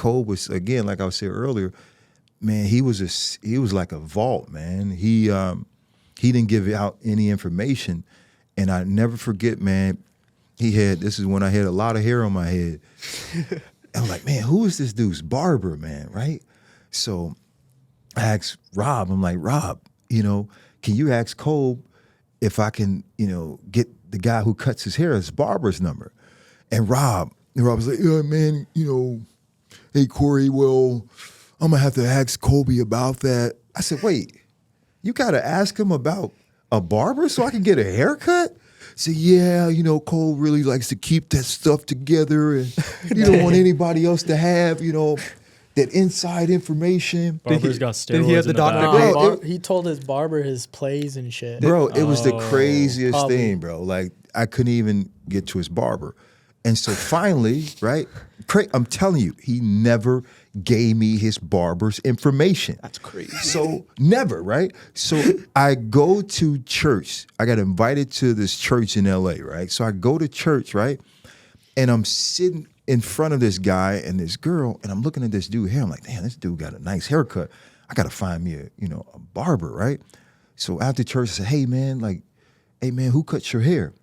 Cole was, again, like I said earlier, man, he was like a vault, man. He didn't give out any information. And I never forget, man, this is when I had a lot of hair on my head. I'm like, man, who is this dude's barber, man, right? So I asked Rob, I'm like, Rob, can you ask Cole if I can, get the guy who cuts his hair, his barber's number? And Rob was like, yeah, man, hey, Corey, well, I'm going to have to ask Colby about that. I said, wait, you got to ask him about a barber so I can get a haircut? So yeah, Cole really likes to keep that stuff together, and you don't want anybody else to have, that inside information. Barber's got steroids. Did he have the doctor? Bro, he told his barber his plays and shit. Bro, it was the craziest Probably. thing, bro. Like, I couldn't even get to his barber. And so finally, right, I'm telling you, he never gave me his barber's information. That's crazy. So never, right? So I go to church. I got invited to this church in LA, right? So I go to church, right? And I'm sitting in front of this guy and this girl, and I'm looking at this dude here. I'm like, damn, this dude got a nice haircut. I got to find me a barber, right? So after church, I said, hey, man, who cuts your hair?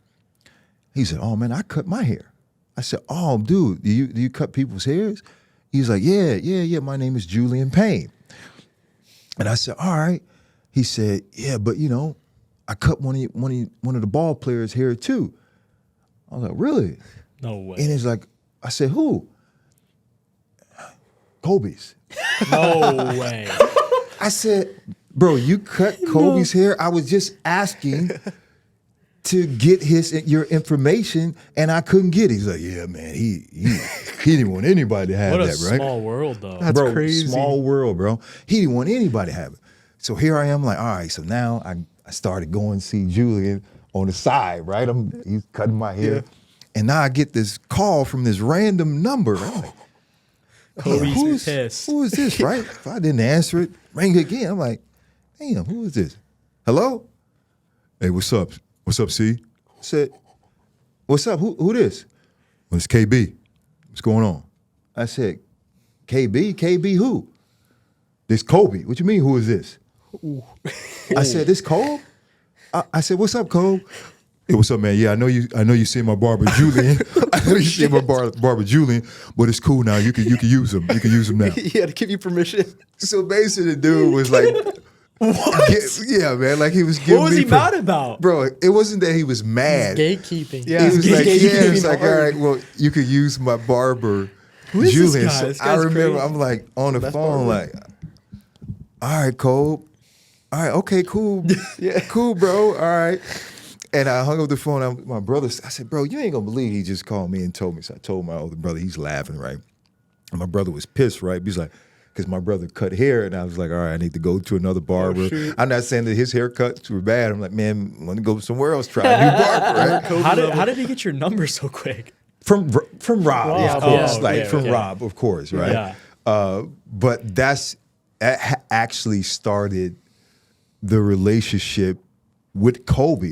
He said, oh, man, I cut my hair. I said, oh, dude, do you cut people's hairs? He's like, yeah, my name is Julian Payne. And I said, all right. He said, yeah, but, I cut one of the ball players' hair too. I was like, really? No way. And he's like, I said, who? Kobe's. No way. I said, bro, you cut Kobe's hair? I was just asking to get your information, and I couldn't get it. He's like, yeah, man, he didn't want anybody to have What a that, right? small world, though. That's bro, crazy. Small world, bro. He didn't want anybody to have it. So here I am, like, all right, so now I started going to see Julian on the side, right? He's cutting my hair. Yeah. And now I get this call from this random number. I'm like, Kobe's pissed. who is this, right? If I didn't answer it, ring again. I'm like, damn, who is this? Hello? Hey, what's up? What's up, C? I said, what's up? Who this? Well, it's KB. What's going on? I said, KB? KB who? This Kobe. What you mean, who is this? I said, this Cole? I said, what's up, Cole? Hey, what's up, man? Yeah, I know you see my barber Julian. I know you see my barber Julian, but it's cool now. You can use him. You can use him now. He had to give you permission. So basically, the dude was like, yeah, man, like he was giving me. What was he mad about? Bro, it wasn't that he was mad. Gatekeeping. Yeah. He was like, Gatekeeping it's like, all hard. right, well, you could use my barber, Who is Julian. this guy? So This I guy's remember, crazy. I'm like on the Best phone, barber. like, all right, Cole. All right, okay, cool. Yeah. Cool, bro. All right. And I hung up the phone. My brother, I said, bro, you ain't gonna believe he just called me and told me. So I told my older brother, he's laughing, right? And my brother was pissed, right? He's like, because my brother cut hair, and I was like, all right, I need to go to another barber. shoot. I'm not saying that his haircuts were bad. I'm like, man, I want to go somewhere else, try a new barber, right? How did he get your number so quick? From Rob, Rob, of course, yeah. like Okay, from okay. Rob, of course, right? Yeah. But that actually started the relationship with Kobe.